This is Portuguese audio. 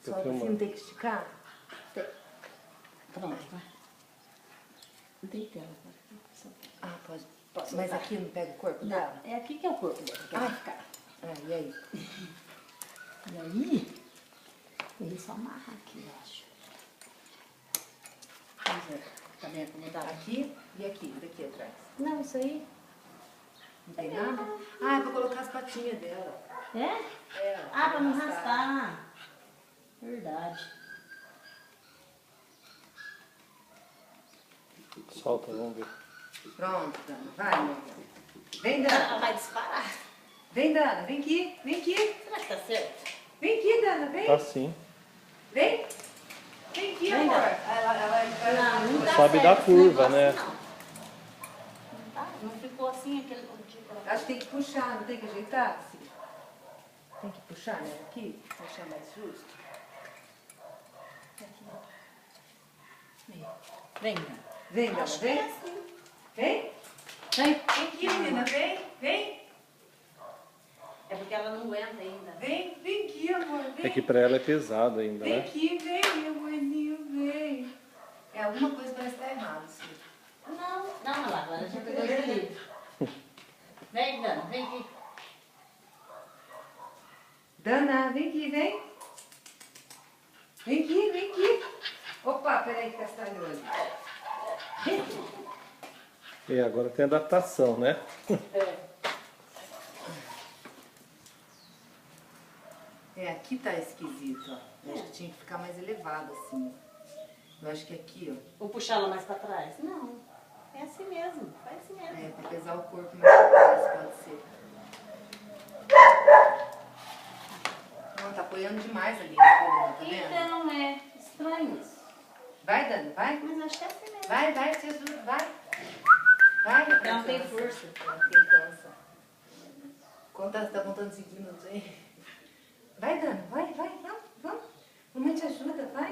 Solta assim, não tem que esticar? Tem. Pronto, vai. Não tem tela. Ah, pode. Posso Mas soltar? aqui não pega o corpo Não, dela? é aqui que é o corpo dela, que ela vai ficar. Ah, e aí? E aí, ele só amarra aqui, eu acho. Vamos ver, tá bem acomodado? Aqui e aqui, daqui atrás. Não, isso aí. Não tem nada? Ah, é pra colocar as patinhas dela. É? É, Ah, pra não arrastar. Verdade. Solta, vamos ver. Pronto, Dana. Vai, meu amor. Vem, Ela Dana. vai disparar. Vem, Dana. Vem aqui. Vem aqui. Será que tá certo? Vem aqui, Dana. Vem. Tá sim. Vem. Vem aqui, Vem, amor. Dana. Ela Não tá Sobe certo da esse curva, negócio, né? Não. Não tá? Não ficou assim aquele tipo. Acho que tem que puxar, não tem que ajeitar? Assim. Tem que puxar, né? Aqui, pra achar mais justo. Vem, Dana. Vem, Dana, Acho que é vem. assim. Vem. Vem. Vem aqui, menina, vem. Vem. É porque ela não aguenta ainda. Vem. Vem aqui, amor. Vem. É que pra ela é pesado ainda, Vem né? aqui, vem, meu amorzinho, vem. É, alguma coisa parece estar errada, assim. Não, não, lá, agora já pegou esse livro. Vem, Dana, vem aqui. Dana, vem aqui, vem. Vem aqui, vem aqui. Opa, peraí que castalhou ali. E agora tem adaptação, né? É, aqui tá esquisito, ó. Eu acho que tinha que ficar mais elevado, assim. Eu acho que aqui, ó. Vou puxar ela mais pra trás? Não, é assim mesmo, faz assim mesmo. É, pra pesar o corpo mais pra trás, pode ser. Não, tá apoiando demais ali na coluna, tá vendo? Então, é estranho isso. Vai, Dana, vai. Mas acho que é assim mesmo. Vai, te ajuda, vai. Vai, Ela não tem cansa. força. Ela não tem cansa. Tá contando 5 minutos aí? Vai, Dana, vai, vamos. Mamãe te ajuda, vai.